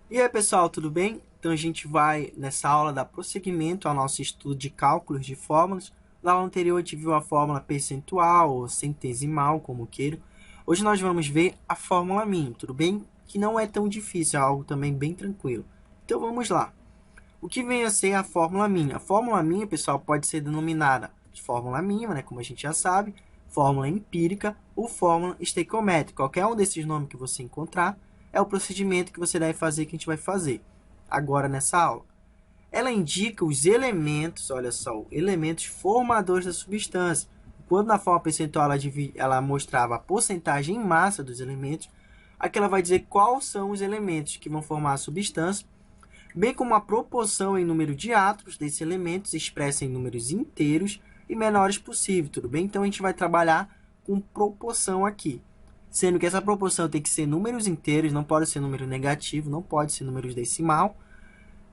E aí, pessoal, tudo bem? Então a gente vai nessa aula dar prosseguimento ao nosso estudo de cálculos de fórmulas. Na aula anterior a gente viu a fórmula percentual ou centesimal, como queira. Hoje nós vamos ver a fórmula mínima, tudo bem? Que não é tão difícil, é algo também bem tranquilo. Então vamos lá. O que vem a ser a fórmula mínima? A fórmula mínima, pessoal, pode ser denominada de fórmula mínima, né, como a gente já sabe, fórmula empírica ou fórmula estequiométrica. Qualquer um desses nomes que você encontrar é o procedimento que você deve fazer, que a gente vai fazer agora nessa aula. Ela indica os elementos, olha só, elementos formadores da substância. Quando na forma percentual ela mostrava a porcentagem em massa dos elementos, aqui ela vai dizer quais são os elementos que vão formar a substância, bem como a proporção em número de átomos desses elementos expressa em números inteiros e menores possível, tudo bem? Então a gente vai trabalhar com proporção aqui, sendo que essa proporção tem que ser números inteiros, não pode ser número negativo, não pode ser números decimal,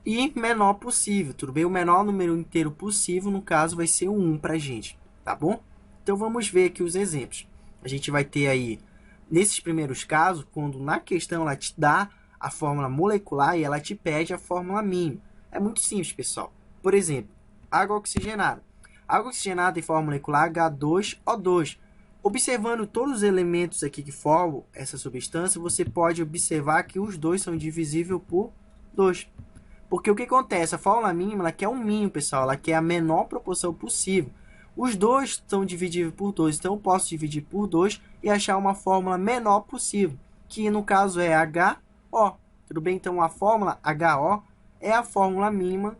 e menor possível, tudo bem? O menor número inteiro possível, no caso, vai ser o 1 para a gente, tá bom? Então vamos ver aqui os exemplos. A gente vai ter aí, nesses primeiros casos, quando na questão ela te dá a fórmula molecular e ela te pede a fórmula mínima. É muito simples, pessoal. Por exemplo, água oxigenada. Água oxigenada tem fórmula molecular H2O2. Observando todos os elementos aqui que formam essa substância, você pode observar que os dois são divisíveis por 2. Porque o que acontece? A fórmula mínima ela quer um mínimo, pessoal. Ela quer a menor proporção possível. Os dois são dividíveis por 2, então eu posso dividir por 2 e achar uma fórmula menor possível, que no caso é HO. Tudo bem? Então a fórmula HO é a fórmula mínima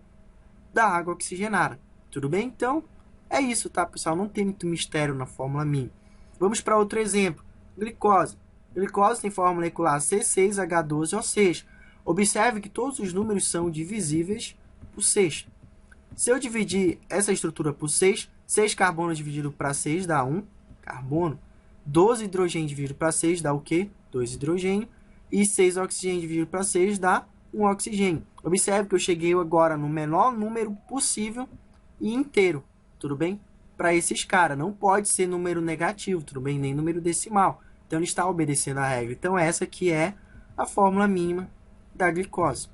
da água oxigenada. Tudo bem? Então é isso, tá, pessoal? Não tem muito mistério na fórmula mínima. Vamos para outro exemplo. Glicose. Glicose tem fórmula molecular C6H12O6. Observe que todos os números são divisíveis por 6. Se eu dividir essa estrutura por 6, 6 carbono dividido para 6 dá 1 carbono. 12 hidrogênio dividido para 6 dá o quê? 2 hidrogênio. E 6 oxigênio dividido para 6 dá 1 oxigênio. Observe que eu cheguei agora no menor número possível e inteiro, tudo bem? Para esses caras, não pode ser número negativo, tudo bem? Nem número decimal. Então ele está obedecendo a regra. Então essa aqui é a fórmula mínima da glicose.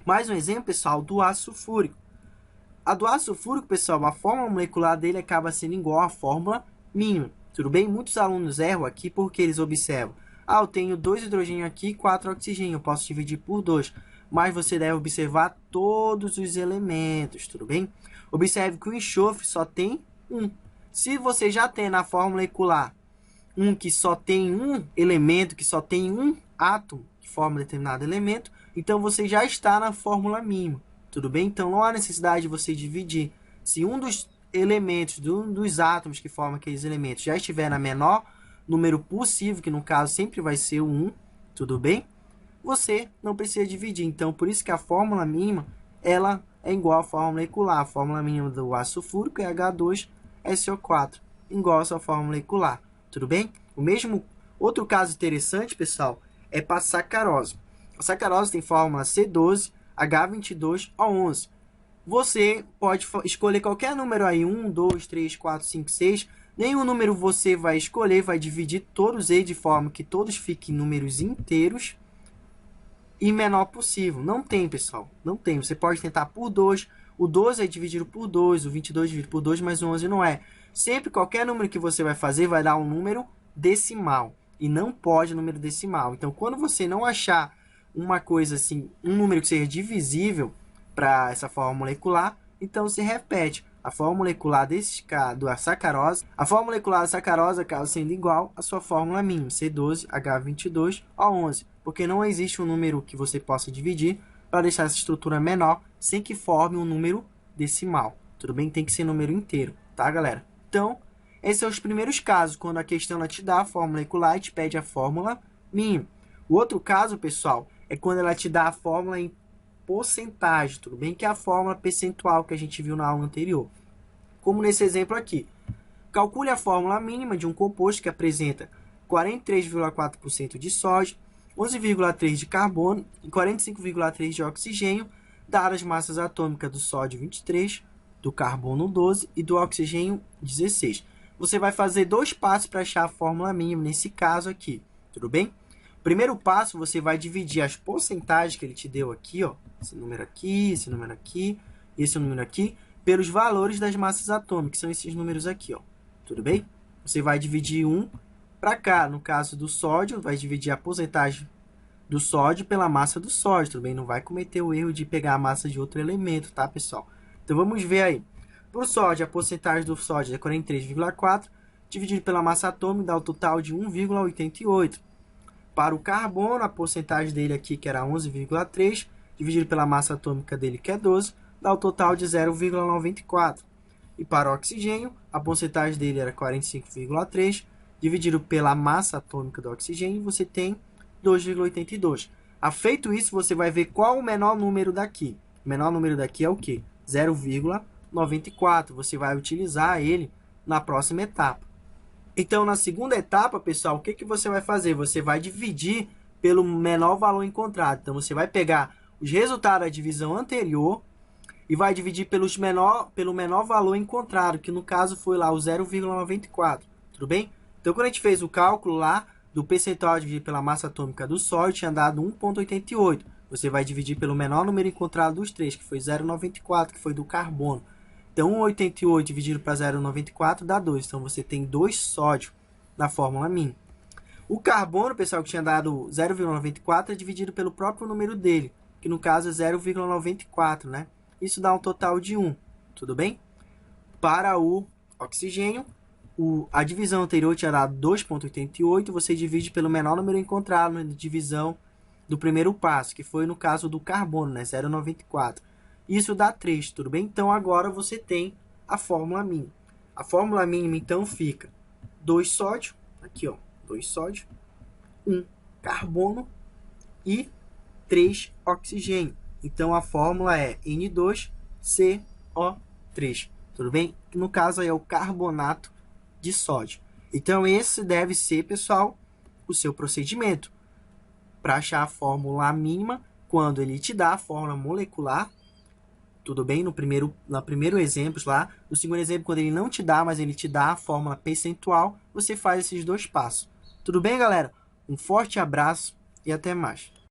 Mais um exemplo, pessoal, do ácido sulfúrico. A do ácido sulfúrico, pessoal, a fórmula molecular dele acaba sendo igual à fórmula mínima. Tudo bem? Muitos alunos erram aqui porque eles observam. Eu tenho 2 hidrogênio aqui e 4 oxigênio. Eu posso dividir por 2. Mas você deve observar todos os elementos, tudo bem? Observe que o enxofre só tem 1. Se você já tem na fórmula molecular que só tem um elemento, que só tem um átomo que forma determinado elemento, então você já está na fórmula mínima, tudo bem? Então não há necessidade de você dividir. Se um dos elementos, dos átomos que formam aqueles elementos já estiver na menor número possível, que no caso sempre vai ser o 1, tudo bem? Você não precisa dividir. Então por isso que a fórmula mínima ela é igual à fórmula molecular. A fórmula mínima do ácido sulfúrico é H2SO4, igual à sua fórmula molecular. Tudo bem? O mesmo outro caso interessante, pessoal, é para a sacarose. A sacarose tem fórmula C12H22O11. Você pode escolher qualquer número aí, 1, 2, 3, 4, 5, 6. Nenhum número você vai escolher, vai dividir todos eles de forma que todos fiquem números inteiros e menor possível. Não tem, pessoal. Não tem. Você pode tentar por 2. O 12 é dividido por 2, o 22 é dividido por 2, mas o 11 não é. Sempre qualquer número que você vai fazer vai dar um número decimal. E não pode número decimal. Então, quando você não achar uma coisa assim, um número que seja divisível para essa forma molecular, então se repete. A forma molecular da sacarose, a forma molecular da sacarose acaba sendo igual à sua fórmula mínima, C12H22O11, porque não existe um número que você possa dividir para deixar essa estrutura menor sem que forme um número decimal. Tudo bem? Tem que ser número inteiro, tá, galera? Então, esses são os primeiros casos, quando a questão ela te dá a fórmula molecular e te pede a fórmula mínima. O outro caso, pessoal, é quando ela te dá a fórmula em porcentagem, tudo bem? Que é a fórmula percentual que a gente viu na aula anterior. Como nesse exemplo aqui. Calcule a fórmula mínima de um composto que apresenta 43,4% de sódio, 11,3% de carbono e 45,3% de oxigênio, dadas as massas atômicas do sódio 23, do carbono 12 e do oxigênio 16. Você vai fazer 2 passos para achar a fórmula mínima nesse caso aqui, tudo bem? Primeiro passo, você vai dividir as porcentagens que ele te deu aqui, ó, esse número aqui, esse número aqui, esse número aqui, pelos valores das massas atômicas, que são esses números aqui, ó. Tudo bem? Você vai dividir um para cá. No caso do sódio, vai dividir a porcentagem do sódio pela massa do sódio, tudo bem? Não vai cometer o erro de pegar a massa de outro elemento, tá, pessoal? Então, vamos ver aí. Para o sódio, a porcentagem do sódio é 43,4, dividido pela massa atômica, dá o total de 1,88. Para o carbono, a porcentagem dele aqui, que era 11,3, dividido pela massa atômica dele, que é 12, dá o total de 0,94. E para o oxigênio, a porcentagem dele era 45,3, dividido pela massa atômica do oxigênio, você tem 2,82. Feito isso, você vai ver qual o menor número daqui. O menor número daqui é o quê? 0,94. Você vai utilizar ele na próxima etapa. Então, na segunda etapa, pessoal, o que, que você vai fazer? Você vai dividir pelo menor valor encontrado. Então, você vai pegar os resultados da divisão anterior e vai dividir pelo menor valor encontrado, que no caso foi lá o 0,94. Tudo bem? Então, quando a gente fez o cálculo lá do percentual dividido pela massa atômica do sódio, tinha dado 1,88. Você vai dividir pelo menor número encontrado dos três, que foi 0,94, que foi do carbono. Então, 1,88 dividido para 0,94 dá 2. Então, você tem 2 sódio na fórmula min. O carbono, pessoal, que tinha dado 0,94, é dividido pelo próprio número dele, que no caso é 0,94, né? Isso dá um total de 1, tudo bem? Para o oxigênio, a divisão anterior tinha dado 2,88, você divide pelo menor número encontrado na divisão do primeiro passo, que foi no caso do carbono, né? 0,94. Isso dá 3, tudo bem? Então, agora você tem a fórmula mínima. A fórmula mínima, então, fica 2 sódio, aqui, ó, 2 sódio, 1 carbono e 3 oxigênio. Então, a fórmula é N2CO3, tudo bem? No caso, aí é o carbonato de sódio. Então, esse deve ser, pessoal, o seu procedimento para achar a fórmula mínima quando ele te dá a fórmula molecular. Tudo bem? No primeiro exemplo lá. No segundo exemplo, quando ele não te dá, mas ele te dá a fórmula percentual, você faz esses 2 passos. Tudo bem, galera? Um forte abraço e até mais.